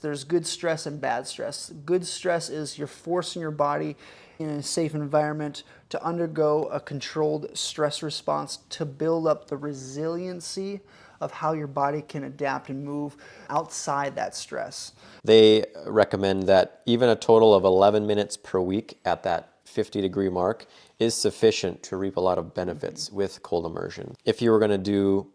There's good stress and bad stress. Good stress is you're forcing your body in a safe environment to undergo a controlled stress response to build up the resiliency of how your body can adapt and move outside that stress. They recommend that even a total of 11 minutes per week at that 50-degree mark is sufficient to reap a lot of benefits with cold immersion. If you were going to do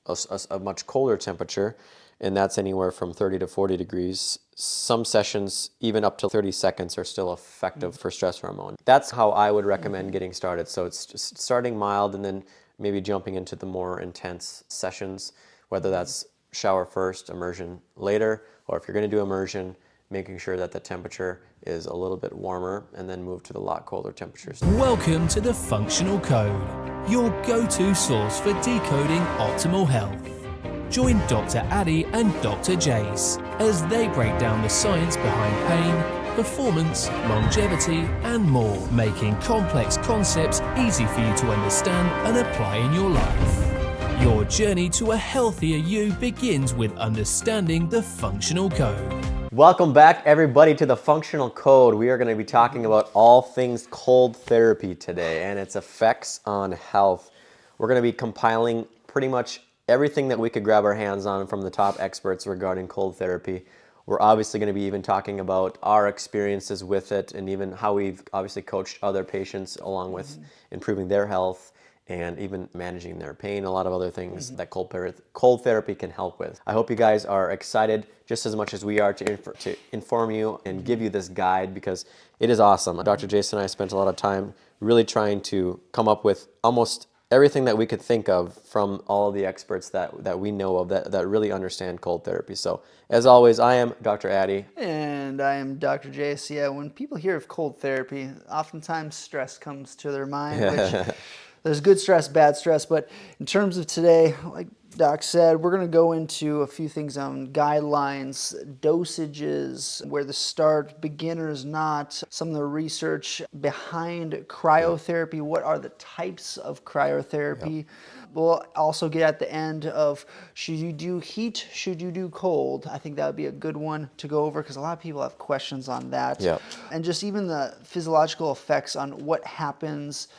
a much colder temperature, and that's anywhere from 30 to 40 degrees, some sessions, even up to 30 seconds, are still effective for stress hormone. That's how I would recommend getting started. So it's just starting mild and then maybe jumping into the more intense sessions, whether that's shower first, immersion later, or if you're going to do immersion, making sure that the temperature is a little bit warmer and then move to the lot colder temperatures. Welcome to the Functional Code, your go-to source for decoding optimal health. Join Dr. Addy and Dr. Jace as they break down the science behind pain, performance, longevity, and more, making complex concepts easy for you to understand and apply in your life. Your journey to a healthier you begins with understanding the Functional Code. Welcome back, everybody, to the Functional Code. We are going to be talking about all things cold therapy today and its effects on health. We're going to be compiling pretty much everything that we could grab our hands on from the top experts regarding cold therapy. We're obviously going to be even talking about our experiences with it and even how we've obviously coached other patients along with improving their health and even managing their pain, a lot of other things that cold therapy can help with. I hope you guys are excited just as much as we are to inform you and give you this guide, because it is awesome. Dr. Jace and I spent a lot of time really trying to come up with almost everything that we could think of from all of the experts that we know of that really understand cold therapy. So, as always, I am Dr. Addy. And I am Dr. Jace. Yeah, when people hear of cold therapy, oftentimes stress comes to their mind, which there's good stress, bad stress. But in terms of today, like Doc said, we're going to go into a few things on guidelines, dosages, where to start, beginners not, some of the research behind cryotherapy, what are the types of cryotherapy. Yep. We'll also get at the end of, should you do heat, should you do cold? I think that would be a good one to go over because a lot of people have questions on that. Yep. And just even the physiological effects on what happens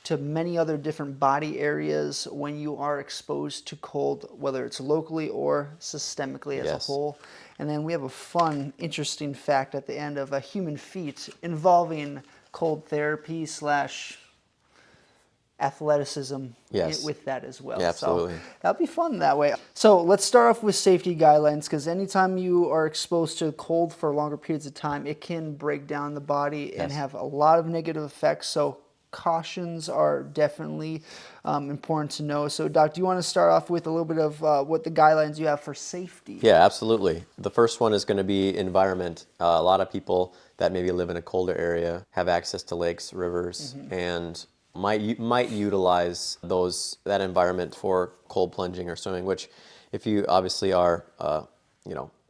to many other different body areas when you are exposed to cold, whether it's locally or systemically as a whole. And then we have a fun, interesting fact at the end of a human feat involving cold therapy / athleticism with that as well. Yeah, absolutely. So that'll be fun that way. So let's start off with safety guidelines, because anytime you are exposed to cold for longer periods of time, it can break down the body and have a lot of negative effects. So cautions are definitely important to know. So, Doc, do you want to start off with a little bit of what the guidelines you have for safety? Yeah, absolutely. The first one is going to be environment. A lot of people that maybe live in a colder area have access to lakes, rivers, and might utilize that environment for cold plunging or swimming. Which, if you obviously are,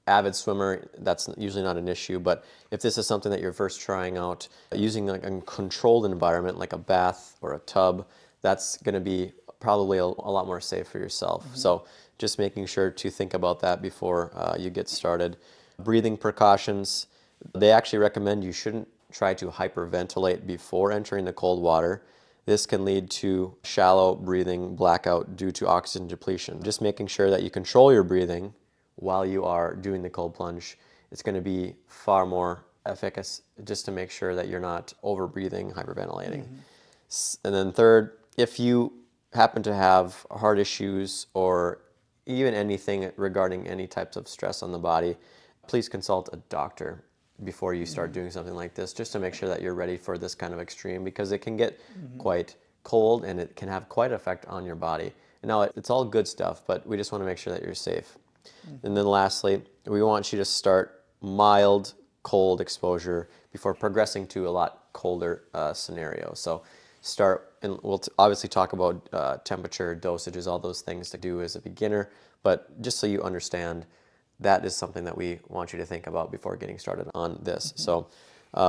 avid swimmer, that's usually not an issue. But if this is something that you're first trying out, using like a controlled environment like a bath or a tub, that's going to be probably a lot more safe for yourself. So just making sure to think about that before you get started. Breathing precautions, they actually recommend you shouldn't try to hyperventilate before entering the cold water. This can lead to shallow breathing blackout due to oxygen depletion. Just making sure that you control your breathing while you are doing the cold plunge, it's going to be far more efficacious just to make sure that you're not over breathing, hyperventilating. And then third, if you happen to have heart issues or even anything regarding any types of stress on the body, please consult a doctor before you start doing something like this, just to make sure that you're ready for this kind of extreme, because it can get quite cold and it can have quite an effect on your body. And now it's all good stuff, but we just want to make sure that you're safe. And then lastly, we want you to start mild cold exposure before progressing to a lot colder scenario. So start, and we'll obviously talk about temperature, dosages, all those things to do as a beginner, but just so you understand, that is something that we want you to think about before getting started on this. So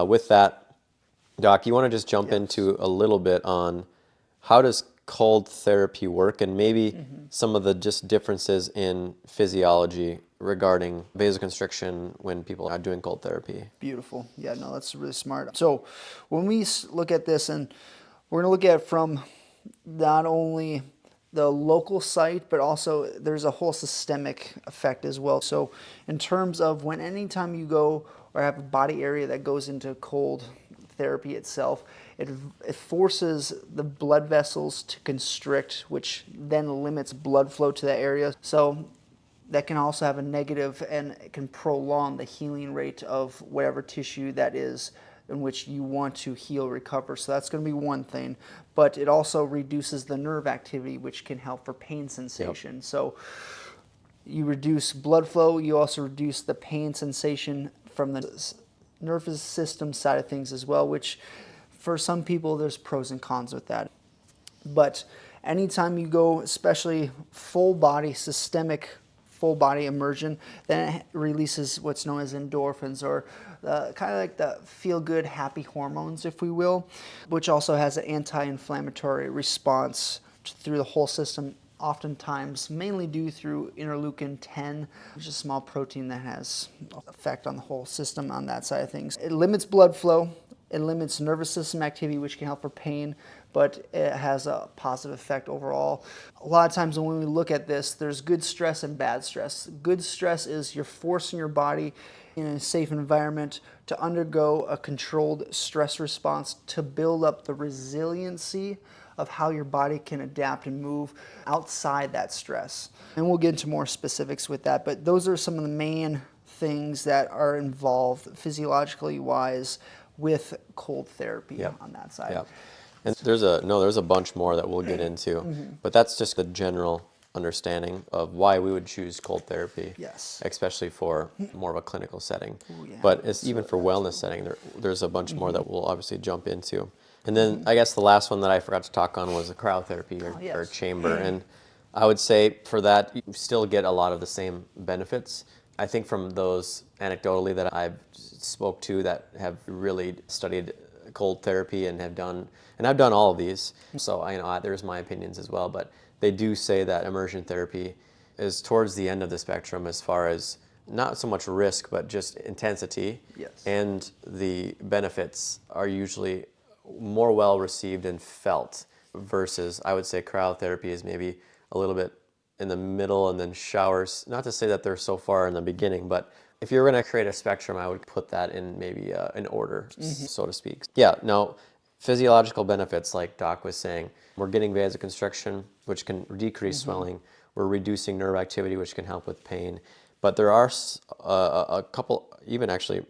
with that, Doc, you want to just jump into a little bit on how does cold therapy work, and maybe some of the just differences in physiology regarding vasoconstriction when people are doing cold therapy. Beautiful. Yeah, no, that's really smart. So when we look at this, and we're going to look at it from not only the local site, but also there's a whole systemic effect as well. So in terms of when anytime you go or have a body area that goes into cold therapy itself, it forces the blood vessels to constrict, which then limits blood flow to that area. So that can also have a negative, and it can prolong the healing rate of whatever tissue that is in which you want to heal, recover. So that's going to be one thing. But it also reduces the nerve activity, which can help for pain sensation. Yep. So you reduce blood flow, you also reduce the pain sensation from the nervous system side of things as well, which for some people there's pros and cons with that. But anytime you go, especially full body, systemic full body immersion, then it releases what's known as endorphins, or kind of like the feel-good, happy hormones, if we will, which also has an anti-inflammatory response through the whole system, oftentimes mainly due through interleukin 10, which is a small protein that has effect on the whole system on that side of things. It limits blood flow, it limits nervous system activity, which can help for pain, but it has a positive effect overall. A lot of times when we look at this, there's good stress and bad stress. Good stress is you're forcing your body in a safe environment to undergo a controlled stress response to build up the resiliency of how your body can adapt and move outside that stress. And we'll get into more specifics with that, but those are some of the main things that are involved physiologically wise with cold therapy on that side. Yep. And there's a bunch more that we'll get into, but that's just the general understanding of why we would choose cold therapy. Yes. Especially for more of a clinical setting. Ooh, yeah. But it's even for wellness setting, there's a bunch more that we'll obviously jump into. And then I guess the last one that I forgot to talk on was the cryotherapy or chamber. And I would say for that, you still get a lot of the same benefits. I think from those anecdotally that I've spoke to that have really studied cold therapy and have done, and I've done all of these, so I know there's my opinions as well, but they do say that immersion therapy is towards the end of the spectrum as far as not so much risk, but just intensity. Yes. And the benefits are usually more well received and felt versus I would say cryotherapy is maybe a little bit in the middle, and then showers, not to say that they're so far in the beginning, but if you're going to create a spectrum, I would put that in maybe an order, so to speak. Yeah, now, physiological benefits, like Doc was saying, we're getting vasoconstriction, which can decrease swelling. We're reducing nerve activity, which can help with pain. But there are a couple, even actually,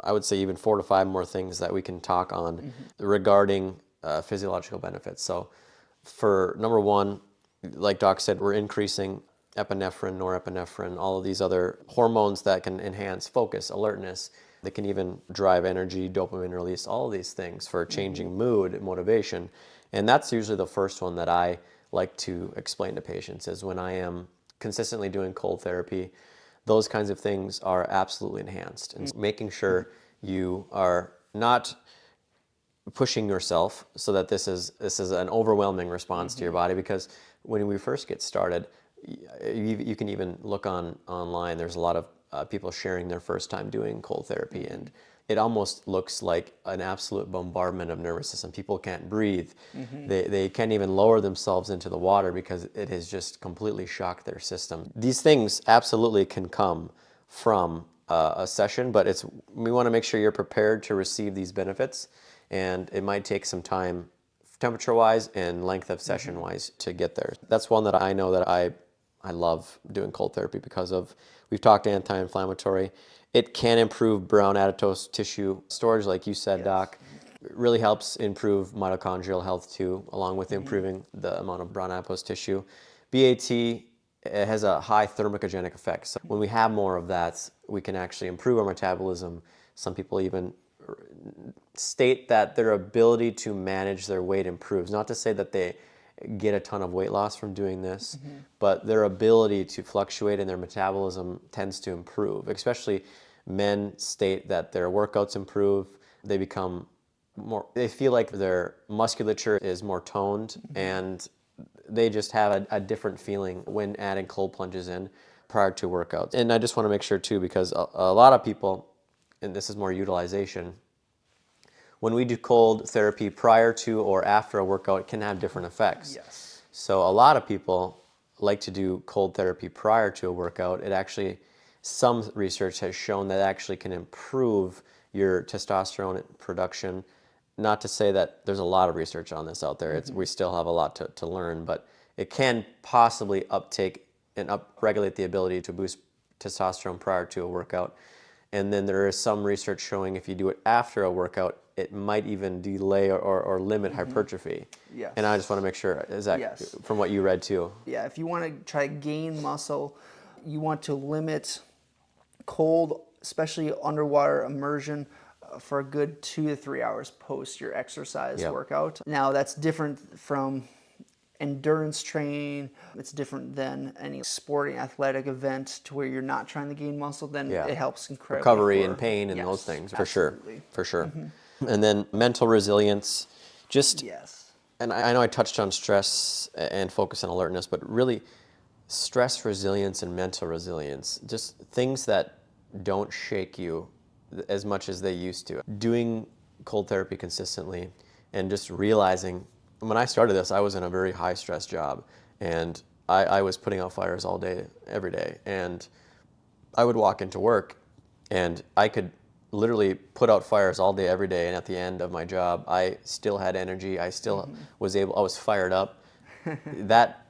I would say even 4 to 5 more things that we can talk on regarding physiological benefits. So for number one, like Doc said, we're increasing epinephrine, norepinephrine, all of these other hormones that can enhance focus, alertness. They can even drive energy, dopamine release, all of these things for changing mood, motivation. And that's usually the first one that I like to explain to patients is when I am consistently doing cold therapy, those kinds of things are absolutely enhanced. And making sure you are not pushing yourself so that this is an overwhelming response to your body, because when we first get started, you can even look online. There's a lot of people sharing their first time doing cold therapy, and it almost looks like an absolute bombardment of nervous system. People can't breathe. They can't even lower themselves into the water because it has just completely shocked their system. These things absolutely can come from a session, but we want to make sure you're prepared to receive these benefits, and it might take some time temperature-wise and length of session-wise to get there. That's one that I know that I love doing cold therapy because of, we've talked anti-inflammatory. It can improve brown adipose tissue storage, like you said, Doc. It really helps improve mitochondrial health too, along with improving the amount of brown adipose tissue. BAT has a high thermogenic effect. So when we have more of that, we can actually improve our metabolism. Some people even state that their ability to manage their weight improves. Not to say that they get a ton of weight loss from doing this, but their ability to fluctuate in their metabolism tends to improve. Especially men state that their workouts improve, they become they feel like their musculature is more toned, and they just have a different feeling when adding cold plunges in prior to workouts. And I just want to make sure too, because a lot of people, and this is more utilization, when we do cold therapy prior to or after a workout, it can have different effects. Yes. So a lot of people like to do cold therapy prior to a workout. It actually, some research has shown that actually can improve your testosterone production. Not to say that there's a lot of research on this out there. We still have a lot to learn, but it can possibly uptake and upregulate the ability to boost testosterone prior to a workout. And then there is some research showing if you do it after a workout, it might even delay or limit hypertrophy. Yes. And I just want to make sure, is that Yes. from what you read too? Yeah, if you want to try to gain muscle, you want to limit cold, especially underwater immersion, for a good 2 to 3 hours post your exercise workout. Now, that's different from endurance training. It's different than any sporting athletic event to where you're not trying to gain muscle. Then it helps incredibly. Recovery for, and pain and yes, those things, absolutely. for sure. And then mental resilience, just, Yes. and I know I touched on stress and focus and alertness, but really stress resilience and mental resilience, just things that don't shake you as much as they used to. Doing cold therapy consistently and just realizing, when I started this, I was in a very high stress job, and I was putting out fires all day, every day. And I would walk into work and I could literally put out fires all day, every day. And at the end of my job, I still had energy. I still I was fired up. That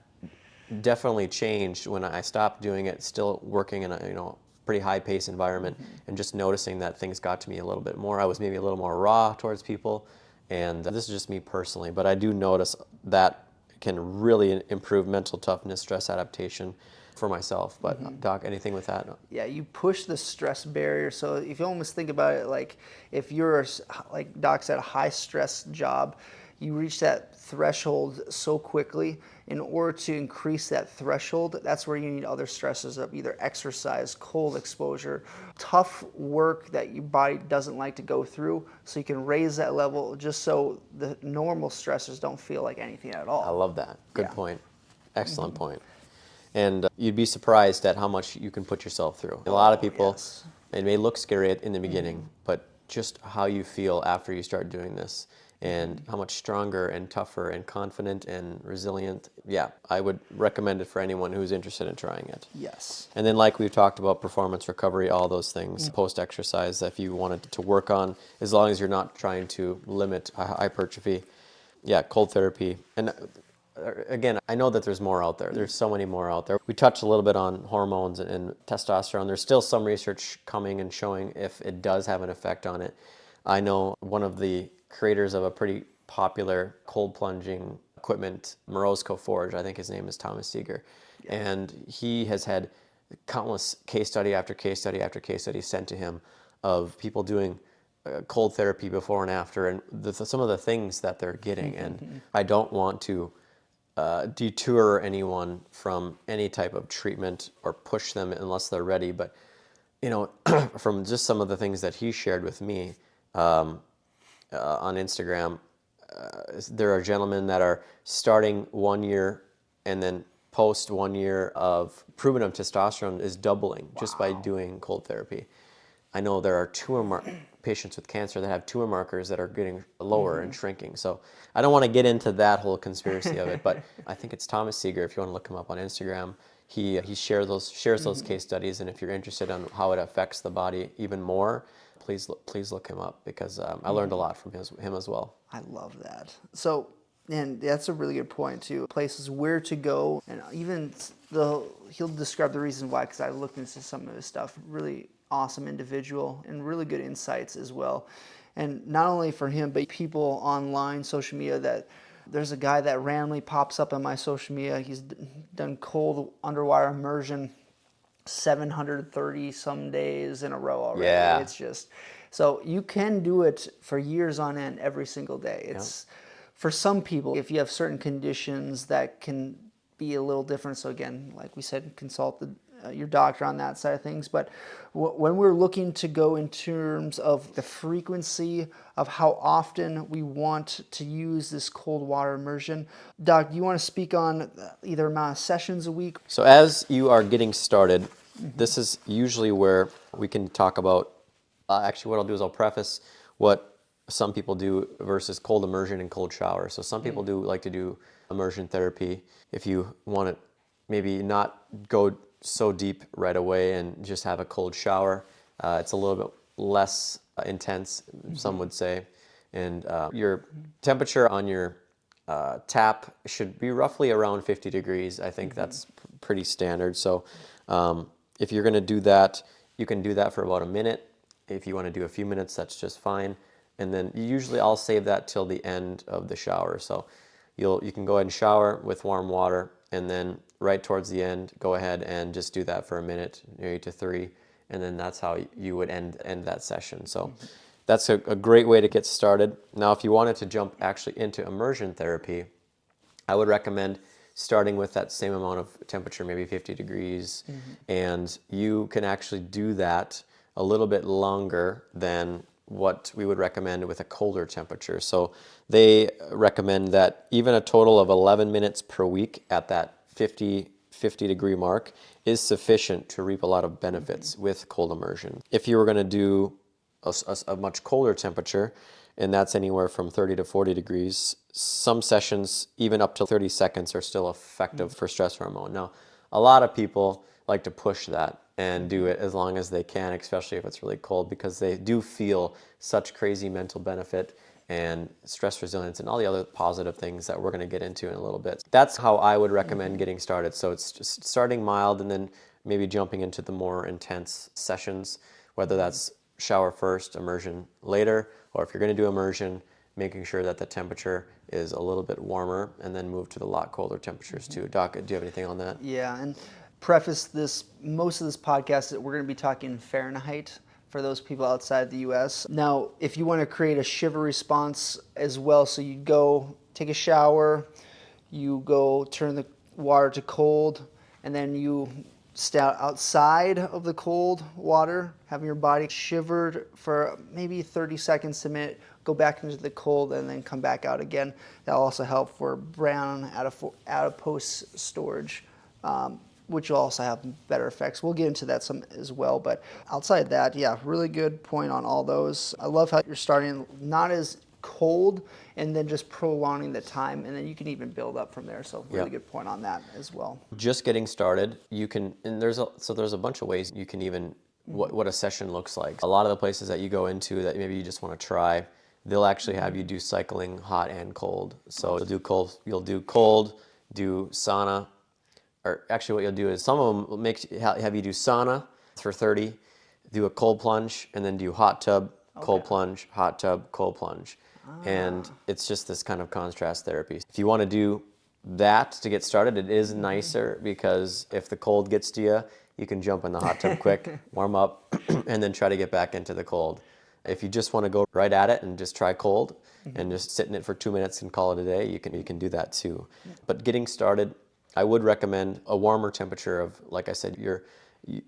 definitely changed when I stopped doing it, still working in a pretty high pace environment, and just noticing that things got to me a little bit more. I was maybe a little more raw towards people, and this is just me personally, but I do notice that can really improve mental toughness, stress adaptation for myself. But Doc, anything with that? Yeah, you push the stress barrier. So if you almost think about it, like if you're, like Doc said, a high stress job, you reach that threshold so quickly. In order to increase that threshold, that's where you need other stresses of either exercise, cold exposure, tough work that your body doesn't like to go through, so you can raise that level just so the normal stressors don't feel like anything at all. I love that. Good Yeah. point. Excellent point. And you'd be surprised at how much you can put yourself through. A lot of people, yes. it may look scary in the beginning, but just how you feel after you start doing this, and how much stronger and tougher and confident and resilient. Yeah, I would recommend it for anyone who's interested in trying it. Yes. And then, like we've talked about, performance recovery, all those things, post-exercise, if you wanted to work on, as long as you're not trying to limit hypertrophy. Yeah, cold therapy. And again, I know that there's more out there. There's so many more out there. We touched a little bit on hormones and testosterone. There's still some research coming and showing if it does have an effect on it. I know one of the creators of a pretty popular cold plunging equipment, Morozko Forge, I think his name is Thomas Seeger. And he has had countless case study after case study after case study sent to him of people doing cold therapy before and after, and some of the things that they're getting. And I don't want to detour anyone from any type of treatment or push them unless they're ready. But, from just some of the things that he shared with me on Instagram, there are gentlemen that are starting 1 year and then post 1 year of proven of testosterone is doubling just by doing cold therapy. I know there are patients with cancer that have tumor markers that are getting lower and shrinking. So I don't want to get into that whole conspiracy of it, but I think it's Thomas Seeger. If you want to look him up on Instagram, he shares those case studies, and if you're interested on how it affects the body even more, please look him up, because I learned a lot from him as well. I love that. So, and that's a really good point too. Places where to go, and even he'll describe the reason why, because I looked into some of his stuff. Really awesome individual and really good insights as well. And not only for him, but people online, social media, that there's a guy that randomly pops up on my social media. He's done cold underwater immersion 730 some days in a row already. Yeah. It's just, so you can do it for years on end every single day. It's for some people, if you have certain conditions that can be a little different. So again, like we said, consult your doctor on that side of things. But when we're looking to go in terms of the frequency of how often we want to use this cold water immersion, Doc, do you want to speak on either amount of sessions a week? So as you are getting started, this is usually where we can talk about, actually what I'll do is I'll preface what some people do versus cold immersion and cold shower. So some people do like to do immersion therapy. If you want to maybe not go so deep right away and just have a cold shower, it's a little bit less intense, some would say. And your temperature on your tap should be roughly around 50 degrees. I think that's pretty standard. So if you're going to do that, you can do that for about a minute. If you want to do a few minutes, that's just fine. And then usually I'll save that till the end of the shower. So you can go ahead and shower with warm water, and then right towards the end, go ahead and just do that for a minute, maybe to 3, and then that's how you would end that session. So that's a great way to get started. Now, if you wanted to jump actually into immersion therapy, I would recommend starting with that same amount of temperature, maybe 50 degrees, and you can actually do that a little bit longer than what we would recommend with a colder temperature. So they recommend that even a total of 11 minutes per week at that 50 degree mark is sufficient to reap a lot of benefits with cold immersion. If you were going to do a much colder temperature, and that's anywhere from 30 to 40 degrees, some sessions, even up to 30 seconds, are still effective for stress hormone. Now, a lot of people like to push that and do it as long as they can, especially if it's really cold, because they do feel such crazy mental benefit and stress resilience and all the other positive things that we're going to get into in a little bit. That's how I would recommend getting started. So it's just starting mild and then maybe jumping into the more intense sessions, whether that's shower first, immersion later, or if you're going to do immersion, making sure that the temperature is a little bit warmer, and then move to the lot colder temperatures too. Doc, do you have anything on that? Yeah, and preface this, most of this podcast that we're going to be talking Fahrenheit for those people outside the US. Now, if you want to create a shiver response as well, so you go take a shower, you go turn the water to cold, and then you stay outside of the cold water, having your body shivered for maybe 30 seconds to a minute, go back into the cold, and then come back out again. That'll also help for brown adipose storage, which will also have better effects. We'll get into that some as well, but outside that, yeah, really good point on all those. I love how you're starting not as cold and then just prolonging the time, and then you can even build up from there. So really good point on that as well. Just getting started, you can, and there's a bunch of ways you can even, what a session looks like. A lot of the places that you go into that maybe you just want to try, they'll actually have you do cycling hot and cold. So you'll do cold, do sauna, or actually what you'll do is some of them will have you do sauna for 30, do a cold plunge, and then do hot tub, cold plunge, hot tub, cold plunge. And it's just this kind of contrast therapy. If you want to do that to get started, it is nicer because if the cold gets to you, you can jump in the hot tub quick, warm up, and then try to get back into the cold. If you just want to go right at it and just try cold and just sit in it for 2 minutes and call it a day, you can do that too. But getting started, I would recommend a warmer temperature of, like I said,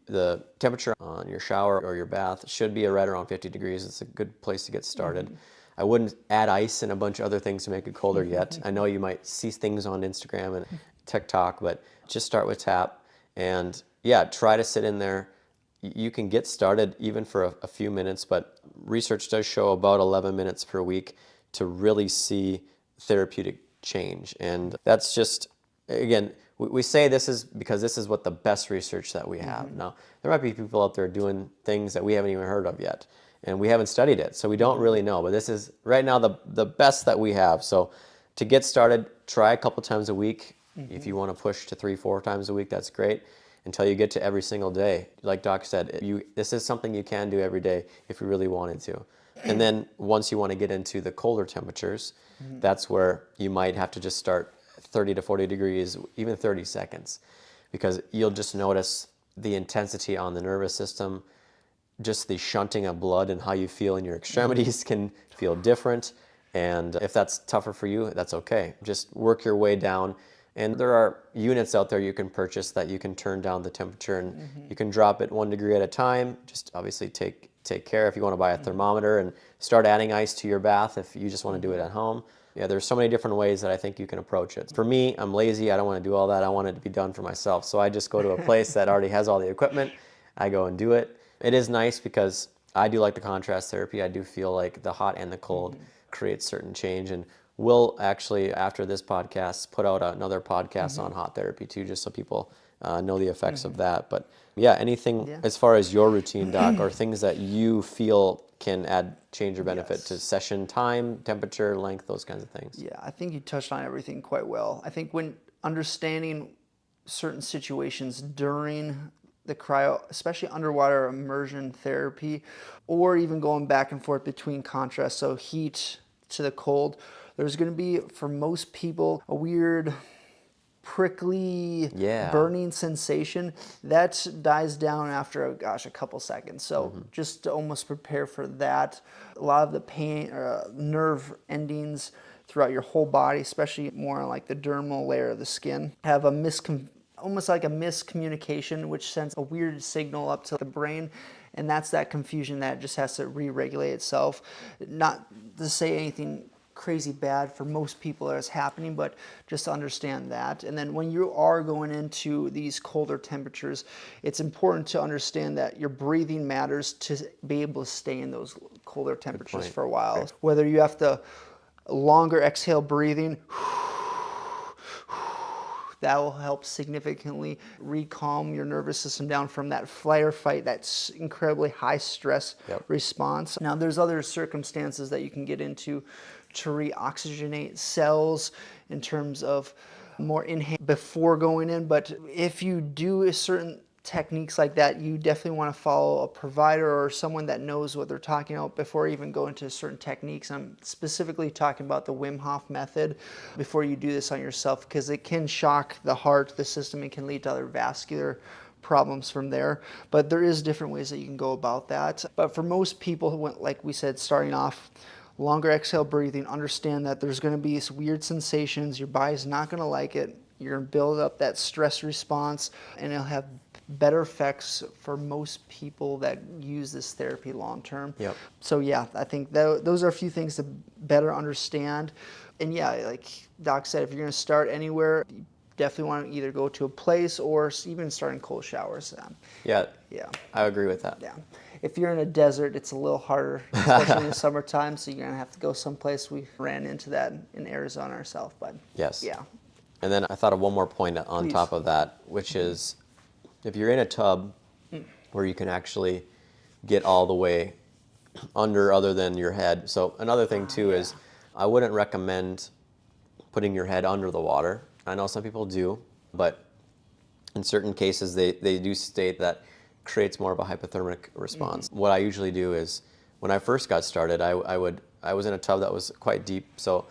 the temperature on your shower or your bath should be right around 50 degrees. It's a good place to get started. I wouldn't add ice and a bunch of other things to make it colder yet. I know you might see things on Instagram and TikTok, but just start with tap. And yeah, try to sit in there. You can get started even for a few minutes, but research does show about 11 minutes per week to really see therapeutic change. And that's just, again, we say this is because this is what the best research that we have. Now, there might be people out there doing things that we haven't even heard of yet, and we haven't studied it, so we don't really know. But this is right now the best that we have. So to get started, try a couple times a week. If you want to push to 3-4 times a week, that's great, until you get to every single day. Like Doc said, this is something you can do every day if you really wanted to. And then once you want to get into the colder temperatures, that's where you might have to just start 30 to 40 degrees, even 30 seconds, because you'll just notice the intensity on the nervous system, just the shunting of blood and how you feel in your extremities can feel different. And if that's tougher for you, that's okay. Just work your way down And there are units out there you can purchase that you can turn down the temperature, and you can drop it 1 degree at a time. Just obviously take care if you want to buy a thermometer and start adding ice to your bath if you just want to do it at home. Yeah, there's so many different ways that I think you can approach it. For me, I'm lazy. I don't want to do all that. I want it to be done for myself. So I just go to a place that already has all the equipment. I go and do it. It is nice because I do like the contrast therapy. I do feel like the hot and the cold creates certain change. And we'll actually, after this podcast, put out another podcast on hot therapy too, just so people know the effects of that. But yeah, anything as far as your routine, Doc, or things that you feel can add change or benefit to session time, temperature, length, those kinds of things. Yeah, I think you touched on everything quite well. I think when understanding certain situations during the cryo, especially underwater immersion therapy, or even going back and forth between contrast, so heat to the cold, there's going to be, for most people, a weird prickly burning sensation that dies down after a couple seconds. So just to almost prepare for that. A lot of the pain nerve endings throughout your whole body, especially more on like the dermal layer of the skin, have almost like a miscommunication, which sends a weird signal up to the brain, and that's that confusion that just has to re-regulate itself. Not to say anything crazy bad for most people that's happening, but just to understand that. And then when you are going into these colder temperatures, it's important to understand that your breathing matters to be able to stay in those colder temperatures for a while. Okay. Whether you have to longer exhale breathing, that will help significantly recalm your nervous system down from that flight or fight, that incredibly high stress response. Now, there's other circumstances that you can get into to reoxygenate cells in terms of more inhale before going in. But if you do a certain techniques like that, you definitely want to follow a provider or someone that knows what they're talking about before you even go into certain techniques. I'm specifically talking about the Wim Hof method before you do this on yourself, because it can shock the heart, the system, and can lead to other vascular problems from there. But there is different ways that you can go about that. But for most people, like we said, starting off, longer exhale breathing, understand that there's going to be these weird sensations. Your body's not going to like it. You're going to build up that stress response, and it'll have better effects for most people that use this therapy long term. So yeah, I think those are a few things to better understand. And yeah, like Doc said, if you're going to start anywhere, you definitely want to either go to a place or even start in cold showers. Yeah, I agree with that. Yeah. If you're in a desert, it's a little harder, especially in the summertime, so you're going to have to go someplace. We ran into that in Arizona ourselves, but yeah. And then I thought of one more point on top of that, which is if you're in a tub where you can actually get all the way under other than your head. So another thing too is I wouldn't recommend putting your head under the water. I know some people do, but in certain cases they do state that creates more of a hypothermic response. What I usually do is when I first got started, I was in a tub that was quite deep. So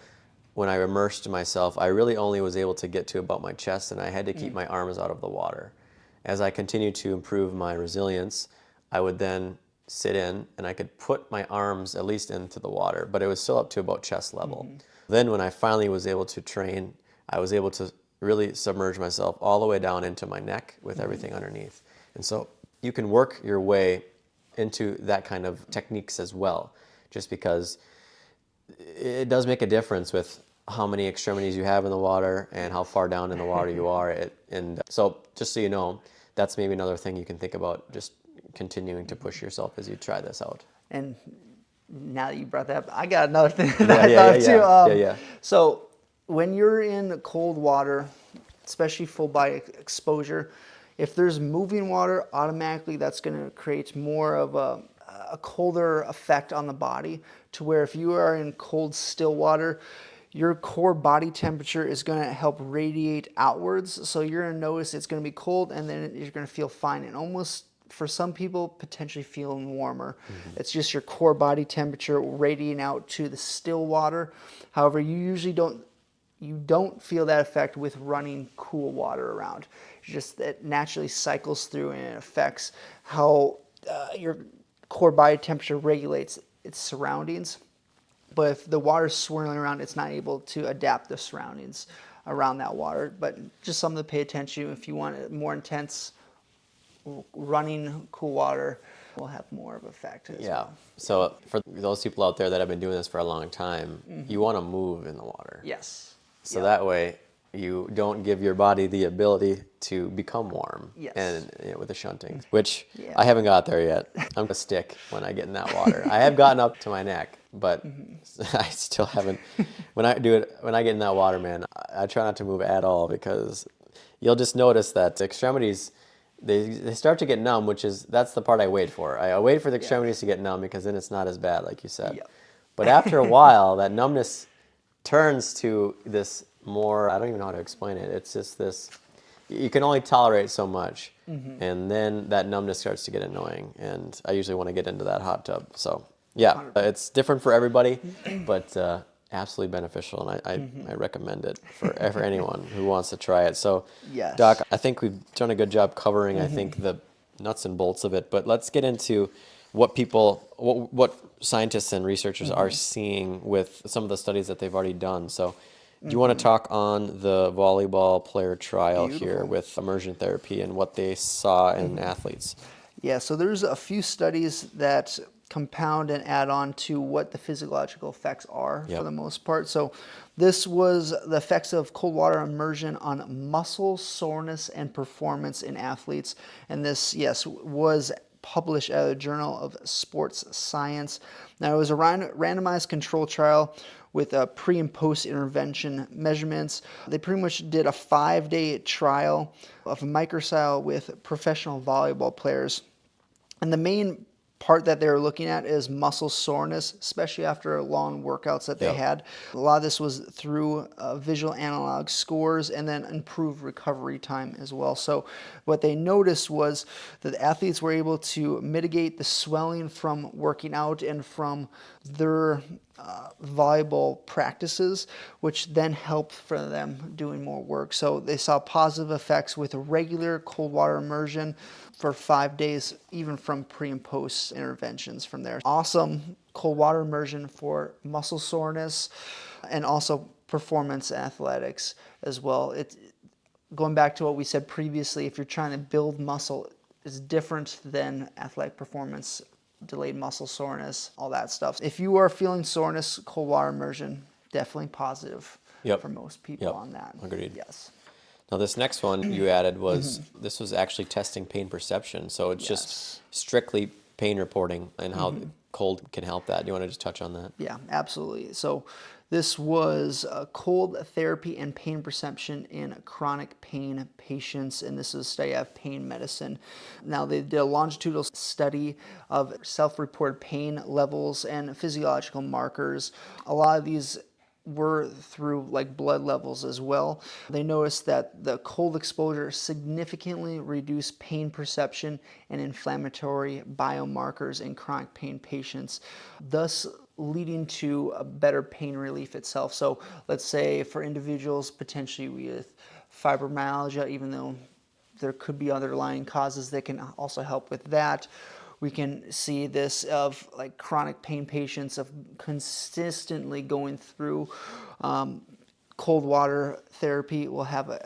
when I immersed myself, I really only was able to get to about my chest, and I had to keep my arms out of the water. As I continued to improve my resilience, I would then sit in and I could put my arms at least into the water, but it was still up to about chest level. Then when I finally was able to train, I was able to really submerge myself all the way down into my neck with everything underneath. And so you can work your way into that kind of techniques as well, just because it does make a difference with how many extremities you have in the water and how far down in the water you are. And so just so you know, that's maybe another thing you can think about, just continuing to push yourself as you try this out. And now that you brought that up, I got another thing that I thought too. So when you're in cold water, especially full body exposure, if there's moving water, automatically that's going to create more of a colder effect on the body, to where if you are in cold still water, your core body temperature is going to help radiate outwards. So you're going to notice it's going to be cold, and then you're going to feel fine, and almost for some people potentially feeling warmer. It's just your core body temperature radiating out to the still water. However, you usually don't feel that effect with running cool water around. It's just that naturally cycles through, and it affects how your core body temperature regulates its surroundings. But if the water's swirling around, it's not able to adapt the surroundings around that water. But just something to pay attention to. If you want more intense running cool water, will have more of an effect as well. So for those people out there that have been doing this for a long time, you want to move in the water. Yes. So that way you don't give your body the ability to become warm. Yes. And with the shunting, which I haven't got there yet. I'm gonna stick when I get in that water. I have gotten up to my neck, but I still haven't. When I get in that water, man, I try not to move at all, because you'll just notice that the extremities, they start to get numb, that's the part I wait for. I wait for the extremities to get numb, because then it's not as bad, like you said. Yep. But after a while, that numbness turns to this more, I don't even know how to explain it. It's just this, you can only tolerate so much. And then that numbness starts to get annoying. And I usually want to get into that hot tub. So yeah, it's different for everybody, but absolutely beneficial. And I recommend it for anyone who wants to try it. So Doc, I think we've done a good job covering, I think, the nuts and bolts of it, but let's get into what scientists and researchers are seeing with some of the studies that they've already done. So do you want to talk on the volleyball player trial here with immersion therapy and what they saw in athletes? Yeah, so there's a few studies that compound and add on to what the physiological effects are for the most part. So this was the effects of cold water immersion on muscle soreness and performance in athletes. And this, was published at the Journal of Sports Science. Now, it was a randomized control trial with pre and post intervention measurements. They pretty much did a 5-day trial of a microcyle with professional volleyball players. And the main part that they were looking at is muscle soreness, especially after long workouts that they had. A lot of this was through visual analog scores and then improved recovery time as well. So what they noticed was that the athletes were able to mitigate the swelling from working out and from their volleyball practices, which then helped for them doing more work. So they saw positive effects with regular cold water immersion for 5 days, even from pre and post interventions from there. Awesome cold water immersion for muscle soreness and also performance athletics as well. Going back to what we said previously, if you're trying to build muscle, it's different than athletic performance, delayed muscle soreness, all that stuff. If you are feeling soreness, cold water immersion, definitely positive for most people on that. Agreed. Yes. Now this next one you added was, this was actually testing pain perception. So it's just strictly pain reporting and how cold can help that. Do you want to just touch on that? Yeah, absolutely. So this was cold therapy and pain perception in chronic pain patients, and this is a study of pain medicine. Now they did a longitudinal study of self-reported pain levels and physiological markers. A lot of these were through like blood levels as well. They noticed that the cold exposure significantly reduced pain perception and inflammatory biomarkers in chronic pain patients, thus leading to a better pain relief itself. So let's say for individuals potentially with fibromyalgia, even though there could be underlying causes that can also help with that, we can see this of like chronic pain patients of consistently going through cold water therapy will have an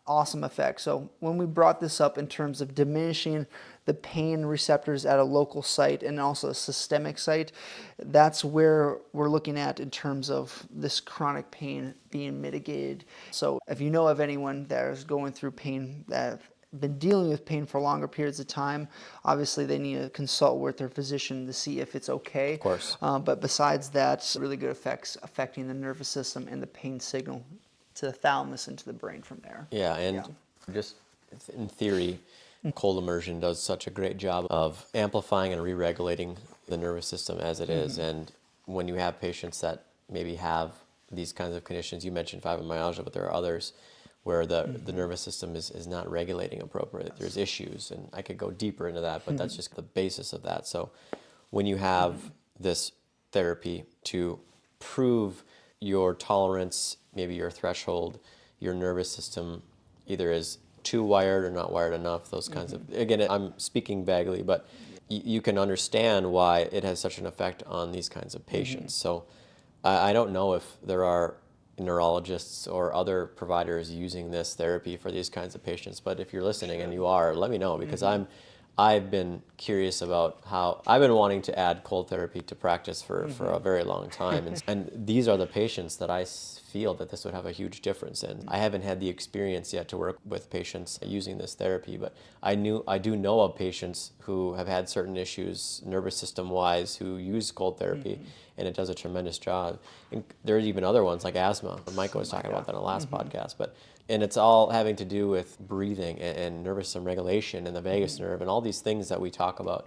awesome effect. So when we brought this up in terms of diminishing the pain receptors at a local site and also a systemic site, that's where we're looking at in terms of this chronic pain being mitigated. So if you know of anyone that is going through pain, that have been dealing with pain for longer periods of time, obviously they need to consult with their physician to see if it's okay. Of course. But besides that, really good effects affecting the nervous system and the pain signal to the thalamus and to the brain from there. Yeah, and just in theory, cold immersion does such a great job of amplifying and re-regulating the nervous system as it is. And when you have patients that maybe have these kinds of conditions, you mentioned fibromyalgia, but there are others where the nervous system is not regulating appropriately. There's issues, and I could go deeper into that, but that's just the basis of that. So when you have this therapy to prove your tolerance, maybe your threshold, your nervous system either is too wired or not wired enough, those kinds of, again, I'm speaking vaguely, but you can understand why it has such an effect on these kinds of patients. So I don't know if there are neurologists or other providers using this therapy for these kinds of patients. But if you're listening and you are, let me know, because I've been curious about how I've been wanting to add cold therapy to practice for a very long time. And these are the patients that I feel that this would have a huge difference in. I haven't had the experience yet to work with patients using this therapy, but I do know of patients who have had certain issues nervous system wise who use cold therapy, and it does a tremendous job. And there's even other ones like asthma. Mike was talking about that in the last podcast, and it's all having to do with breathing and nervous system regulation and the vagus nerve and all these things that we talk about.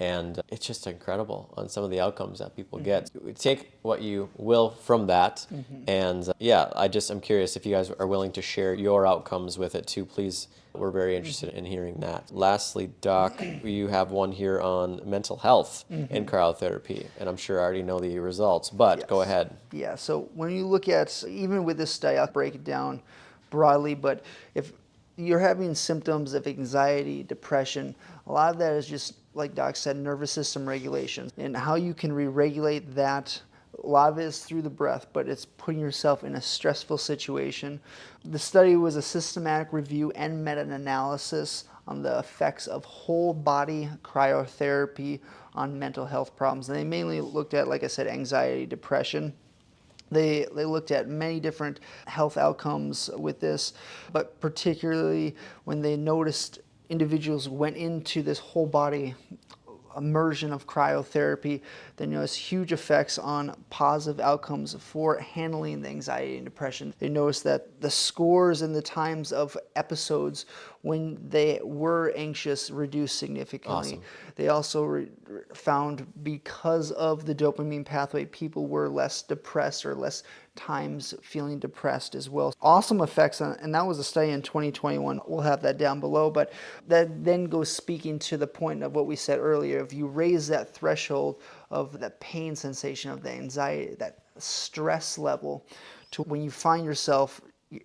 And it's just incredible on some of the outcomes that people get. Take what you will from that. And I'm curious if you guys are willing to share your outcomes with it too, please. We're very interested in hearing that. Lastly, Doc, you have one here on mental health and cryotherapy. And I'm sure I already know the results, but go ahead. Yeah, so when you look at, even with this study, I'll break it down broadly, but if you're having symptoms of anxiety, depression, a lot of that is just, like Doc said, nervous system regulation. And how you can re-regulate that, a lot of it is through the breath, but it's putting yourself in a stressful situation. The study was a systematic review and meta-analysis on the effects of whole body cryotherapy on mental health problems. And they mainly looked at, like I said, anxiety, depression. They looked at many different health outcomes with this, but particularly when they noticed individuals went into this whole body immersion of cryotherapy, they noticed huge effects on positive outcomes for handling the anxiety and depression. They noticed that the scores and the times of episodes when they were anxious reduced significantly. Awesome. They also found, because of the dopamine pathway, people were less depressed or less times feeling depressed as well. Awesome effects, and that was a study in 2021. We'll have that down below, but that then goes speaking to the point of what we said earlier. If you raise that threshold of that pain sensation, of the anxiety, that stress level, to when you find yourself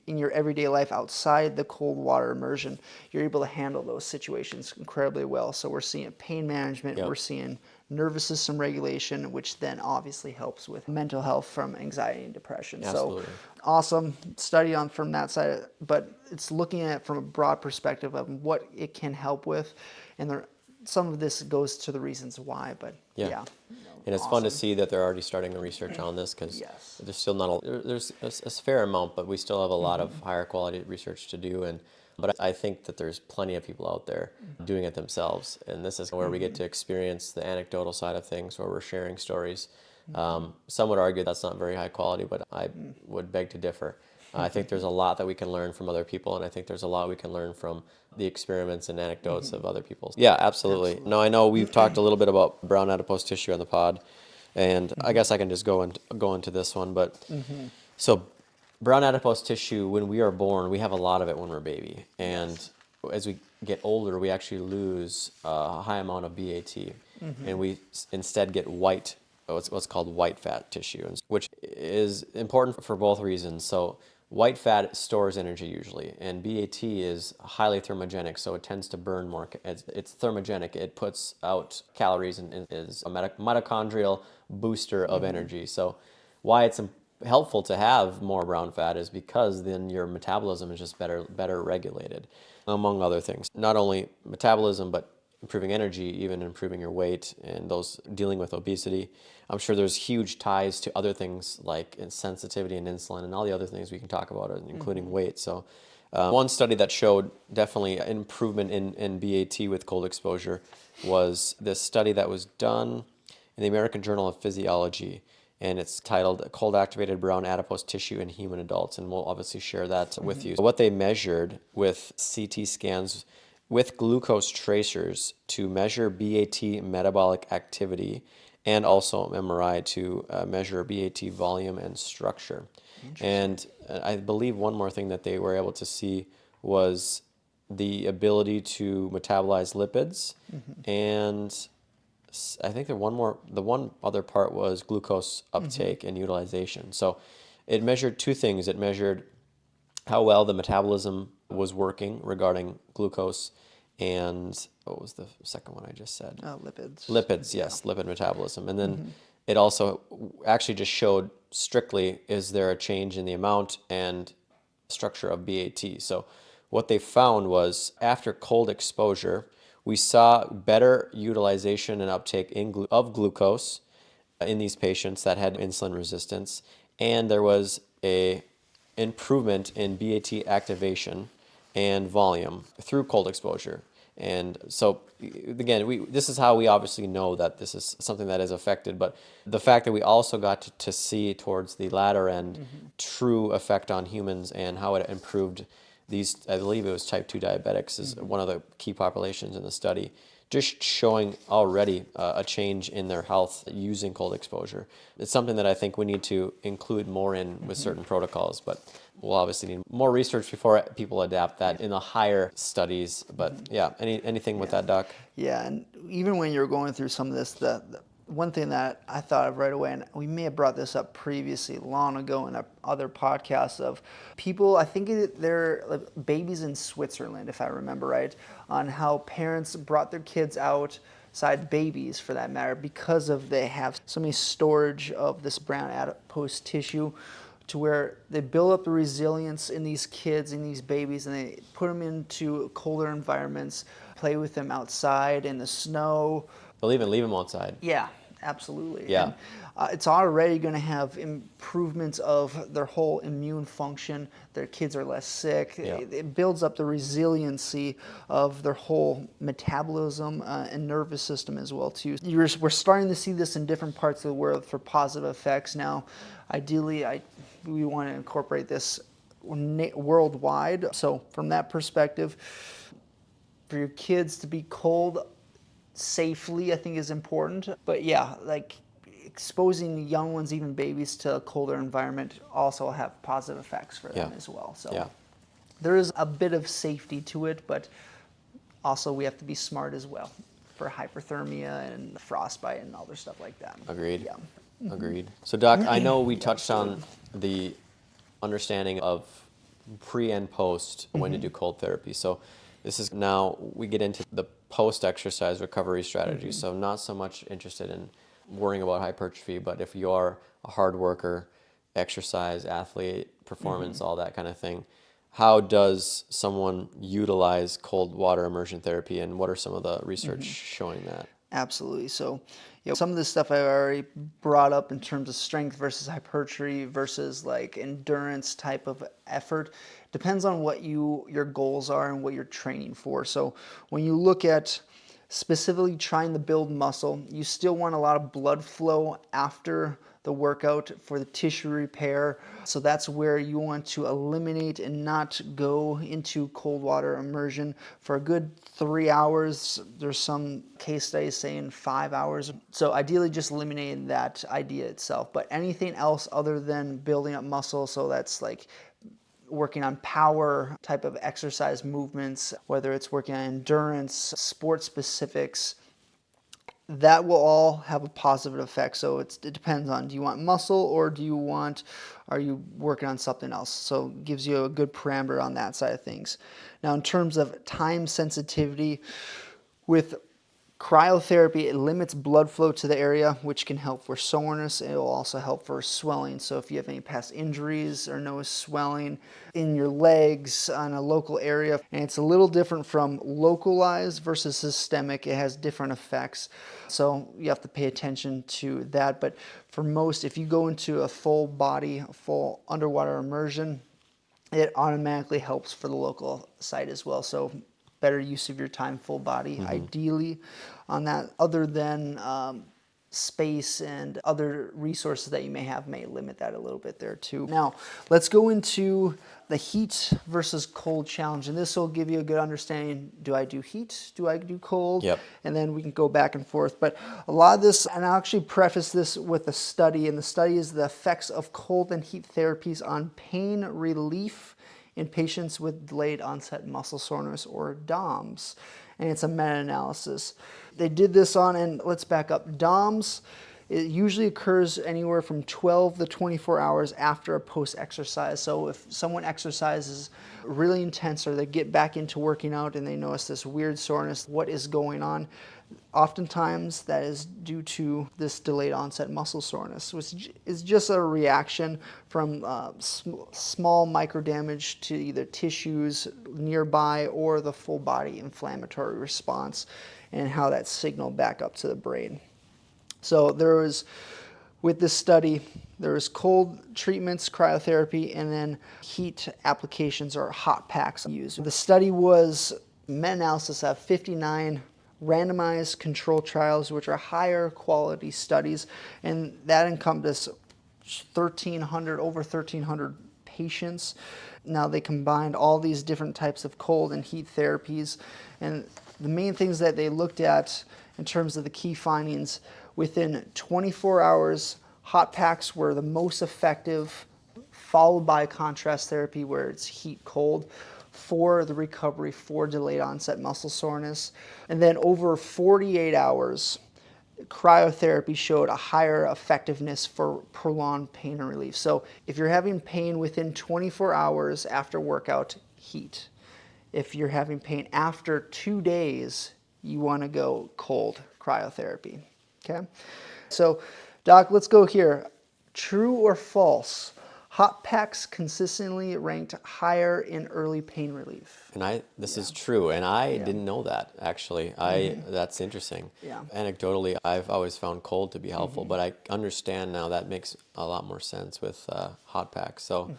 in your everyday life outside the cold water immersion, you're able to handle those situations incredibly well. So we're seeing pain management, we're seeing nervous system regulation, which then obviously helps with mental health from anxiety and depression. Absolutely. So awesome study on from that side, but it's looking at it from a broad perspective of what it can help with, and some of this goes to the reasons why, but yeah. And it's fun to see that they're already starting the research on this, because there's still not there's a fair amount, but we still have a lot of higher quality research to do. But I think that there's plenty of people out there doing it themselves, and this is where we get to experience the anecdotal side of things, where we're sharing stories. Some would argue that's not very high quality, but I would beg to differ. I think there's a lot that we can learn from other people, and I think there's a lot we can learn from the experiments and anecdotes of other people. Yeah, absolutely. Now, I know we've talked a little bit about brown adipose tissue on the pod, and I guess I can just go into this one. But so brown adipose tissue, when we are born, we have a lot of it when we're a baby, and as we get older, we actually lose a high amount of BAT, and we instead get what's called white fat tissue, which is important for both reasons. So white fat stores energy usually, and BAT is highly thermogenic, so it tends to burn more. It's thermogenic. It puts out calories and is a mitochondrial booster of energy. So why it's helpful to have more brown fat is because then your metabolism is just better regulated, among other things. Not only metabolism, but improving energy, even improving your weight, and those dealing with obesity. I'm sure there's huge ties to other things like sensitivity and insulin and all the other things we can talk about, including weight. So one study that showed definitely improvement in BAT with cold exposure was this study that was done in the American Journal of Physiology, and it's titled Cold Activated Brown Adipose Tissue in Human Adults, and we'll obviously share that with you. What they measured with CT scans with glucose tracers to measure BAT metabolic activity, and also MRI to measure BAT volume and structure. And I believe one more thing that they were able to see was the ability to metabolize lipids, and I think the one other part was glucose uptake and utilization. So it measured two things. It measured how well the metabolism was working regarding glucose, and what was the second one I just said? Lipids. Lipids, yes, lipid metabolism. And then it also actually just showed strictly, is there a change in the amount and structure of BAT? So what they found was after cold exposure, we saw better utilization and uptake of glucose in these patients that had insulin resistance, and there was a improvement in BAT activation and volume through cold exposure. And so again, this is how we obviously know that this is something that is affected, but the fact that we also got to see towards the latter end true effect on humans and how it improved these, I believe it was type 2 diabetics is one of the key populations in the study, just showing already a change in their health using cold exposure. It's something that I think we need to include more in with certain protocols, but we'll obviously need more research before people adapt that in the higher studies. But yeah, anything with that, Doc? Yeah, and even when you're going through some of this, the one thing that I thought of right away, and we may have brought this up previously long ago in other podcasts, of people, I think they're like babies in Switzerland, if I remember right, on how parents brought their kids outside, babies for that matter, because of they have so many storage of this brown adipose tissue, to where they build up the resilience in these kids, in these babies, and they put them into colder environments, play with them outside in the snow. They'll even leave them outside. Yeah, absolutely. Yeah. And, it's already going to have improvements of their whole immune function. Their kids are less sick. Yeah. It builds up the resiliency of their whole metabolism and nervous system as well too. We're starting to see this in different parts of the world for positive effects now. Ideally, we want to incorporate this worldwide. So from that perspective, for your kids to be cold safely, I think is important. But yeah, like exposing young ones, even babies, to a colder environment also have positive effects for them as well. So there is a bit of safety to it, but also we have to be smart as well for hyperthermia and frostbite and other stuff like that. Agreed. Yeah. Agreed. So Doc, I know we touched on the understanding of pre and post when to do cold therapy. So this is now we get into the post-exercise recovery strategy. So not so much interested in worrying about hypertrophy, but if you are a hard worker, exercise, athlete, performance, all that kind of thing, how does someone utilize cold water immersion therapy, and what are some of the research showing that? Absolutely. So, some of this stuff I already brought up in terms of strength versus hypertrophy versus like endurance type of effort depends on what your goals are and what you're training for. So when you look at specifically trying to build muscle, you still want a lot of blood flow after the workout for the tissue repair. So that's where you want to eliminate and not go into cold water immersion for a good 3 hours. There's some case studies saying 5 hours. So ideally just eliminating that idea itself. But anything else other than building up muscle, so that's like working on power type of exercise movements, whether it's working on endurance, sport specifics, that will all have a positive effect. So it depends on, do you want muscle or are you working on something else? So it gives you a good parameter on that side of things. Now in terms of time sensitivity, with cryotherapy, it limits blood flow to the area, which can help for soreness. It will also help for swelling. So if you have any past injuries or no swelling in your legs on a local area, and it's a little different from localized versus systemic, it has different effects. So you have to pay attention to that. But for most, if you go into a full body, full underwater immersion, it automatically helps for the local site as well. So better use of your time, full body, ideally on that, other than space and other resources that you may have may limit that a little bit there too. Now, let's go into the heat versus cold challenge, and this will give you a good understanding. Do I do heat? Do I do cold? Yep. And then we can go back and forth. But a lot of this, and I'll actually preface this with a study, and the study is the effects of cold and heat therapies on pain relief in patients with delayed onset muscle soreness, or DOMS. And it's a meta-analysis. They did this on, and let's back up, DOMS, it usually occurs anywhere from 12 to 24 hours after a post-exercise. So if someone exercises really intense or they get back into working out and they notice this weird soreness, what is going on? Oftentimes that is due to this delayed onset muscle soreness, which is just a reaction from small micro damage to either tissues nearby or the full body inflammatory response, and how that's signaled back up to the brain. So with this study, there was cold treatments, cryotherapy, and then heat applications or hot packs used. The study was meta-analysis of 59 randomized controlled trials, which are higher quality studies, and that encompassed over 1,300 patients. Now they combined all these different types of cold and heat therapies, and the main things that they looked at in terms of the key findings: within 24 hours, hot packs were the most effective, followed by contrast therapy where it's heat cold, for the recovery for delayed onset muscle soreness. And then over 48 hours, cryotherapy showed a higher effectiveness for prolonged pain and relief. So if you're having pain within 24 hours after workout, heat. If you're having pain after 2 days, you want to go cold, cryotherapy. Okay? So, Doc, let's go here. True or false? Hot packs consistently ranked higher in early pain relief. And this is true, and I didn't know that, actually. That's interesting. Yeah. Anecdotally, I've always found cold to be helpful, but I understand now that makes a lot more sense with hot packs. So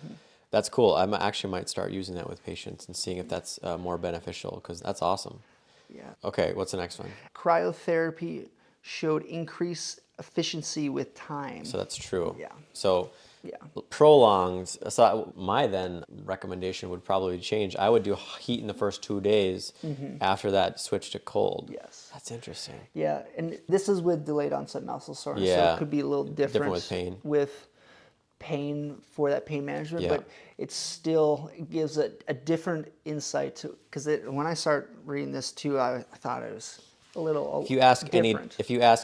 that's cool. I actually might start using that with patients and seeing if that's more beneficial, because that's awesome. Yeah. Okay, what's the next one? Cryotherapy showed increased efficiency with time. So that's true. Yeah. So Yeah. prolonged, so my then recommendation would probably change. I would do heat in the first 2 days. After that, switch to cold. Yes. That's interesting. Yeah, and this is with delayed onset muscle soreness, so Yeah. it could be a little different with pain. with pain for that pain management, Yeah. but it still gives a different insight to, because when I start reading this too, I thought it was a little If you ask different.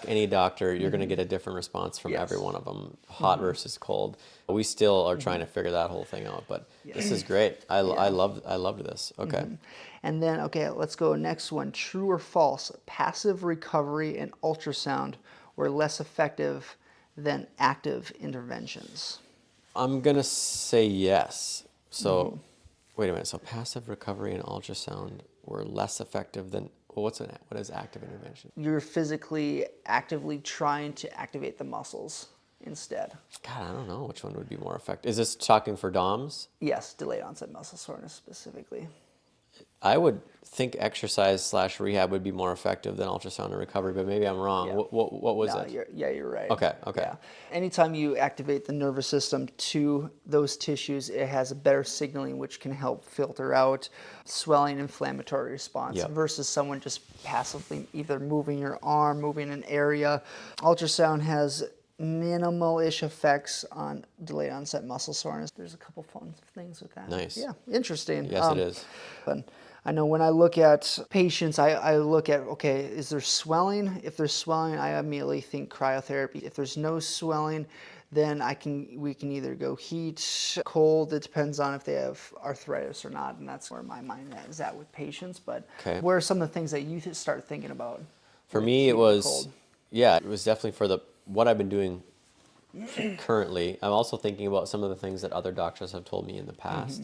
any doctor, you're going to get a different response from Yes. every one of them, hot versus cold. We still are trying to figure that whole thing out, but this is great. I loved this. Okay. And then, okay, let's go next one. True or false? Passive recovery and ultrasound were less effective than active interventions. I'm going to say yes. So, wait a minute. So passive recovery and ultrasound were less effective than, well, what is active intervention? You're physically actively trying to activate the muscles instead. God, I don't know which one would be more effective. Is this talking for DOMs? Yes, delayed onset muscle soreness specifically. I would think exercise/rehab would be more effective than ultrasound and recovery, but maybe I'm wrong. Yeah. What was it? You're right. Okay. Yeah. Anytime you activate the nervous system to those tissues, it has a better signaling which can help filter out swelling, inflammatory response, Yep. versus someone just passively either moving your arm, moving an area. Ultrasound has minimal-ish effects on delayed onset muscle soreness. There's a couple fun things with that. Nice. Yeah, interesting. Yes, it is. But I know when I look at patients, I look at, okay, is there swelling? If there's swelling, I immediately think cryotherapy. If there's no swelling, then we can either go heat, cold. It depends on if they have arthritis or not, and that's where my mind is at with patients. But what are some of the things that you start thinking about? For me, it was definitely for what I've been doing currently. I'm also thinking about some of the things that other doctors have told me in the past,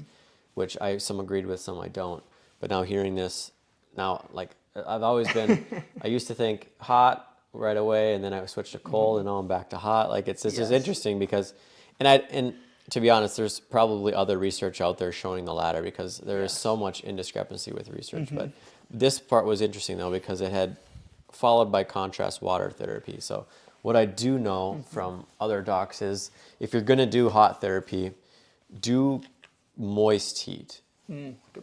which some agreed with, some I don't. But now hearing this, like I've always been, I used to think hot right away, and then I switched to cold, and now I'm back to hot. Like it's just interesting because, and to be honest, there's probably other research out there showing the latter, because there is so much indiscrepancy with research. But this part was interesting though, because it had followed by contrast water therapy. So what I do know from other docs is if you're going to do hot therapy, do moist heat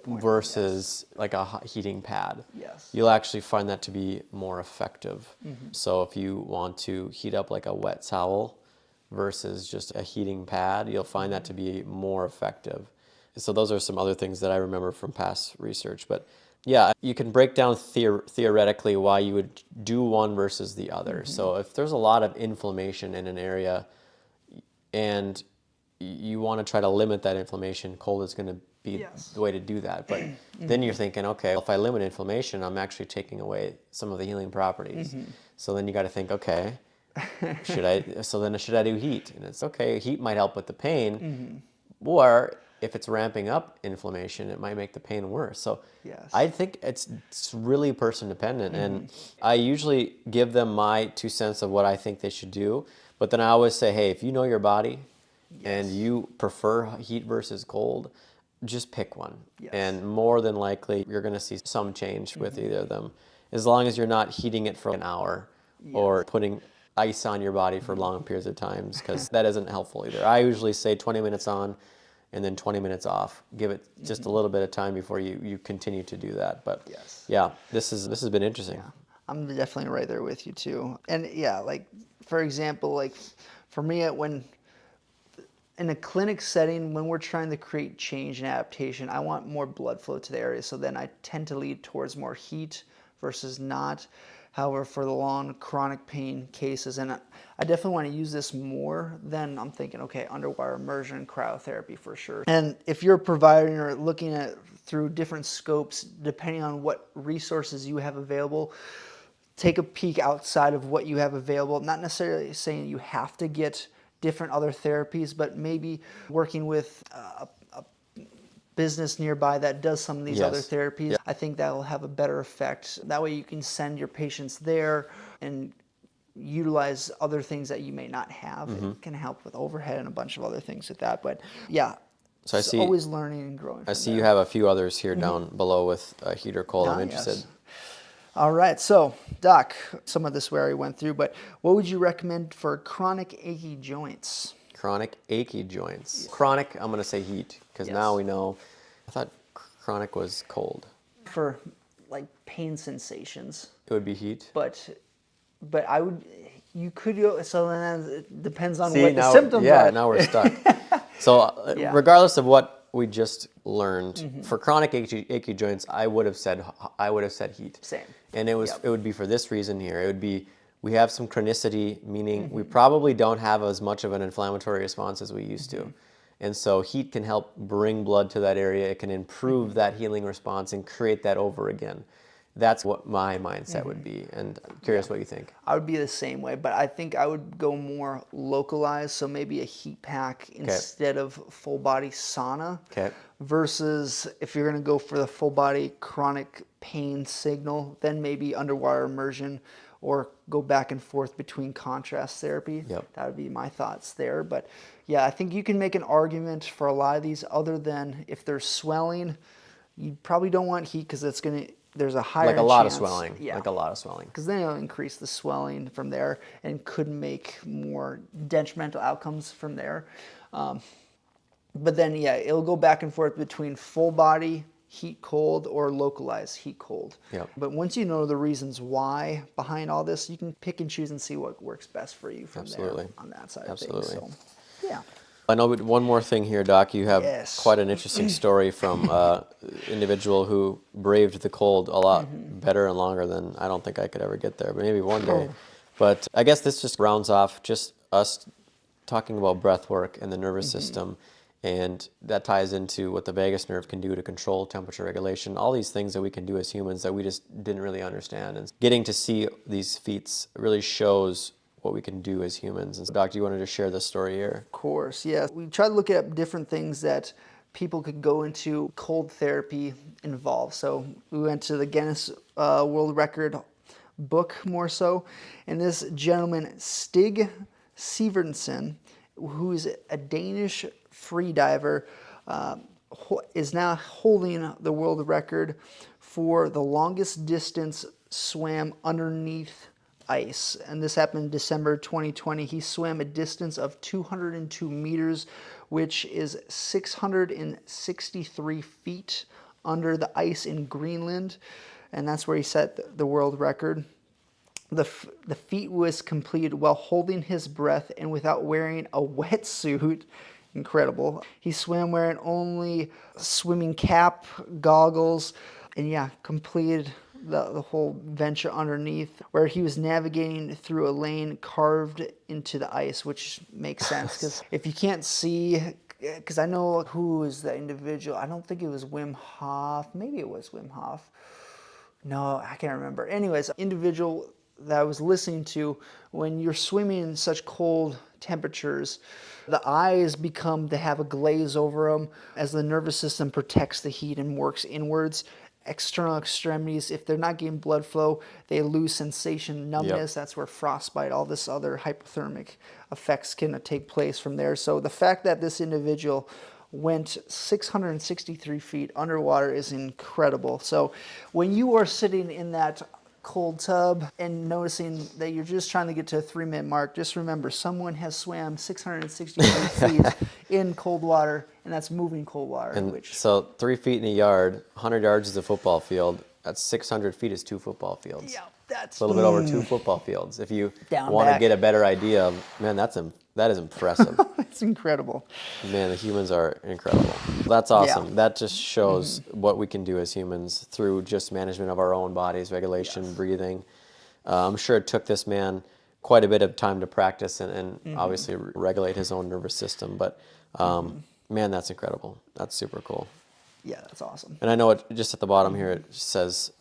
versus like a hot heating pad. Yes. You'll actually find that to be more effective. So if you want to heat up like a wet towel versus just a heating pad, you'll find that to be more effective. So those are some other things that I remember from past research. But yeah, you can break down theoretically why you would do one versus the other. So if there's a lot of inflammation in an area and you want to try to limit that inflammation, cold is going to be Yes. the way to do that. But then you're thinking, okay, if I limit inflammation, I'm actually taking away some of the healing properties. So then you got to think, okay, should I do heat? And it's okay, heat might help with the pain, or if it's ramping up inflammation, it might make the pain worse. So Yes. I think it's really person dependent, and I usually give them my 2 cents of what I think they should do. But then I always say, hey, if you know your body and you prefer heat versus cold, just pick one. Yes. And more than likely, you're going to see some change with either of them, as long as you're not heating it for an hour or putting ice on your body for long periods of times, because that isn't helpful either. I usually say 20 minutes on and then 20 minutes off. Give it just a little bit of time before you continue to do that. But yeah, this has been interesting. Yeah. I'm definitely right there with you too. And yeah, like for example, like for me, when in a clinic setting, when we're trying to create change and adaptation, I want more blood flow to the area. So then I tend to lead towards more heat versus not. However, for the long chronic pain cases, and I definitely want to use this more, then I'm thinking, okay, underwire immersion, cryotherapy for sure. And if you're providing or looking at through different scopes, depending on what resources you have available, take a peek outside of what you have available. Not necessarily saying you have to get different other therapies, but maybe working with a business nearby that does some of these other therapies. Yeah. I think that will have a better effect. That way you can send your patients there and utilize other things that you may not have. It can help with overhead and a bunch of other things with that. But yeah, So I see, always learning and growing. I see you have a few others here down below with heat or cold. I'm interested. Yes. All right, so Doc, some of this we already went through, but what would you recommend for chronic achy joints? Chronic achy joints. Chronic, I'm going to say heat, because now we know. I thought chronic was cold. For like pain sensations. It would be heat. But I would, you could go, so then it depends on See, what now, the symptoms are. Yeah, now we're stuck. So regardless of what we just learned, for chronic achy joints, I would have said heat. Same. And it would be for this reason here. It would be, we have some chronicity, meaning we probably don't have as much of an inflammatory response as we used to. And so heat can help bring blood to that area. It can improve that healing response and create that over again. That's what my mindset would be. And I'm curious what you think. I would be the same way, but I think I would go more localized, so maybe a heat pack instead of full body sauna. Okay. Versus if you're going to go for the full body chronic pain signal, then maybe underwire immersion or go back and forth between contrast therapy. Yep. That would be my thoughts there. But yeah, I think you can make an argument for a lot of these, other than if there's swelling, you probably don't want heat because it's going to, there's a higher Like a lot of chance- swelling. Yeah. Like a lot of swelling. Because then it'll increase the swelling from there and could make more detrimental outcomes from there. But then, yeah, it'll go back and forth between full body heat cold or localized heat cold. Yep. But once you know the reasons why behind all this, you can pick and choose and see what works best for you from there on that side of things. So, yeah. I know one more thing here, Doc. You have quite an interesting story from an individual who braved the cold a lot better and longer than I don't think I could ever get there, but maybe one day. But I guess this just rounds off just us talking about breath work and the nervous system. And that ties into what the vagus nerve can do to control temperature regulation, all these things that we can do as humans that we just didn't really understand. And getting to see these feats really shows what we can do as humans. And so, Doc, you wanted to share this story here? Of course, yeah. We try to look at different things that people could go into cold therapy involved. So we went to the Guinness World Record book more so. And this gentleman, Stig Sivertsen, who is a Danish free diver, is now holding the world record for the longest distance swam underneath ice. And this happened in December 2020. He swam a distance of 202 meters, which is 663 feet under the ice in Greenland. And that's where he set the world record. The feat was completed while holding his breath and without wearing a wetsuit. Incredible. He swam wearing only swimming cap, goggles, and yeah, completed the whole venture underneath, where he was navigating through a lane carved into the ice, which makes sense because if you can't see because I know who is the individual. I don't think it was Wim Hof. Maybe it was Wim Hof. No, I can't remember. Anyways, individual that I was listening to, when you're swimming in such cold temperatures, the eyes they have a glaze over them as the nervous system protects the heat and works inwards. External extremities, if they're not getting blood flow, they lose sensation, numbness. That's where frostbite, all this other hypothermic effects can take place from there. So the fact that this individual went 663 feet underwater is incredible. So when you are sitting in that cold tub and noticing that you're just trying to get to a 3-minute mark, just remember someone has swam 663 feet in cold water, and that's moving cold water. And so 3 feet in a yard, 100 yards is a football field. That's 600 feet is 2 football fields. Yeah, that's a little bit over 2 football fields. If you Down want to back. get a better idea of, man, that is impressive. It's incredible. Man, the humans are incredible. That's awesome. Yeah. That just shows what we can do as humans through just management of our own bodies, regulation, breathing. I'm sure it took this man quite a bit of time to practice and obviously regulate his own nervous system. But man, that's incredible. That's super cool. Yeah, that's awesome. And I know it just at the bottom here, it says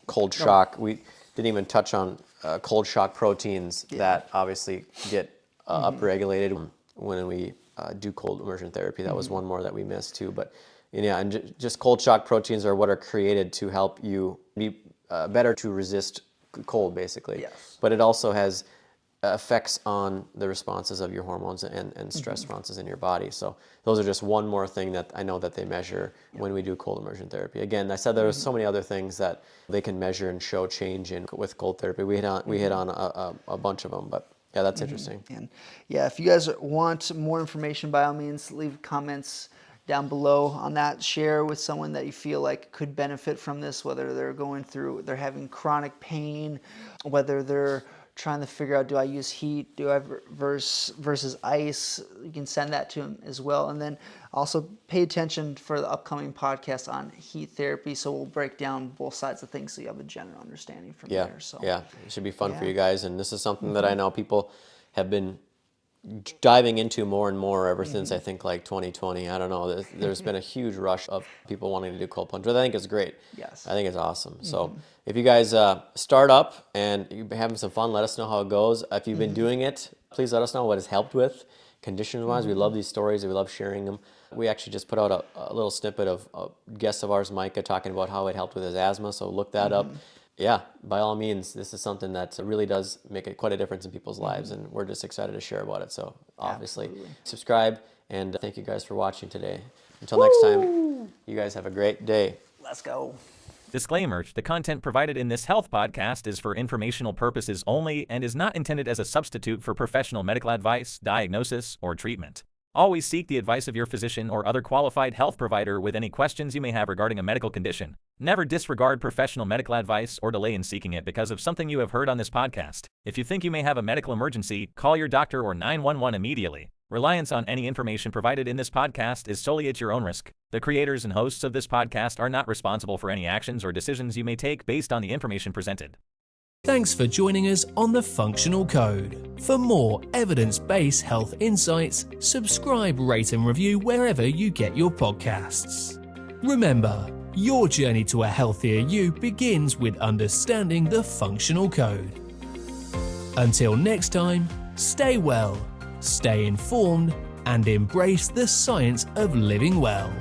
cold shock. We didn't even touch on cold shock proteins that obviously get upregulated when we do cold immersion therapy. That was one more that we missed too. But yeah, and just cold shock proteins are what are created to help you be better to resist cold, basically. Yes. But it also has effects on the responses of your hormones and stress responses in your body. So those are just one more thing that I know that they measure when we do cold immersion therapy. Again, I said there are so many other things that they can measure and show change in with cold therapy. We hit on a bunch of them, but yeah, that's interesting. And yeah, if you guys want more information, by all means, leave comments down below on that. Share with someone that you feel like could benefit from this, whether they're having chronic pain, whether they're trying to figure out, do I use heat, do I versus ice? You can send that to them as well. And then also pay attention for the upcoming podcast on heat therapy. So we'll break down both sides of things so you have a general understanding from there. So yeah, it should be fun for you guys. And this is something that I know people have been diving into more and more ever since I think like 2020. I don't know. There's been a huge rush of people wanting to do cold plunge, which I think is great. Yes. I think it's awesome. So if you guys start up and you're having some fun, let us know how it goes. If you've been doing it, please let us know what it's helped with condition-wise. We love these stories. We love sharing them. We actually just put out a little snippet of a guest of ours, Micah, talking about how it helped with his asthma. So look that up. Yeah, by all means, this is something that really does make quite a difference in people's lives, and we're just excited to share about it. So obviously, subscribe, and thank you guys for watching today. Until next time, you guys have a great day. Let's go. Disclaimer, the content provided in this health podcast is for informational purposes only and is not intended as a substitute for professional medical advice, diagnosis, or treatment. Always seek the advice of your physician or other qualified health provider with any questions you may have regarding a medical condition. Never disregard professional medical advice or delay in seeking it because of something you have heard on this podcast. If you think you may have a medical emergency, call your doctor or 911 immediately. Reliance on any information provided in this podcast is solely at your own risk. The creators and hosts of this podcast are not responsible for any actions or decisions you may take based on the information presented. Thanks for joining us on The Functional Code. For more evidence-based health insights, subscribe, rate and review wherever you get your podcasts. Remember, your journey to a healthier you begins with understanding the Functional Code. Until next time, stay well, stay informed, and embrace the science of living well.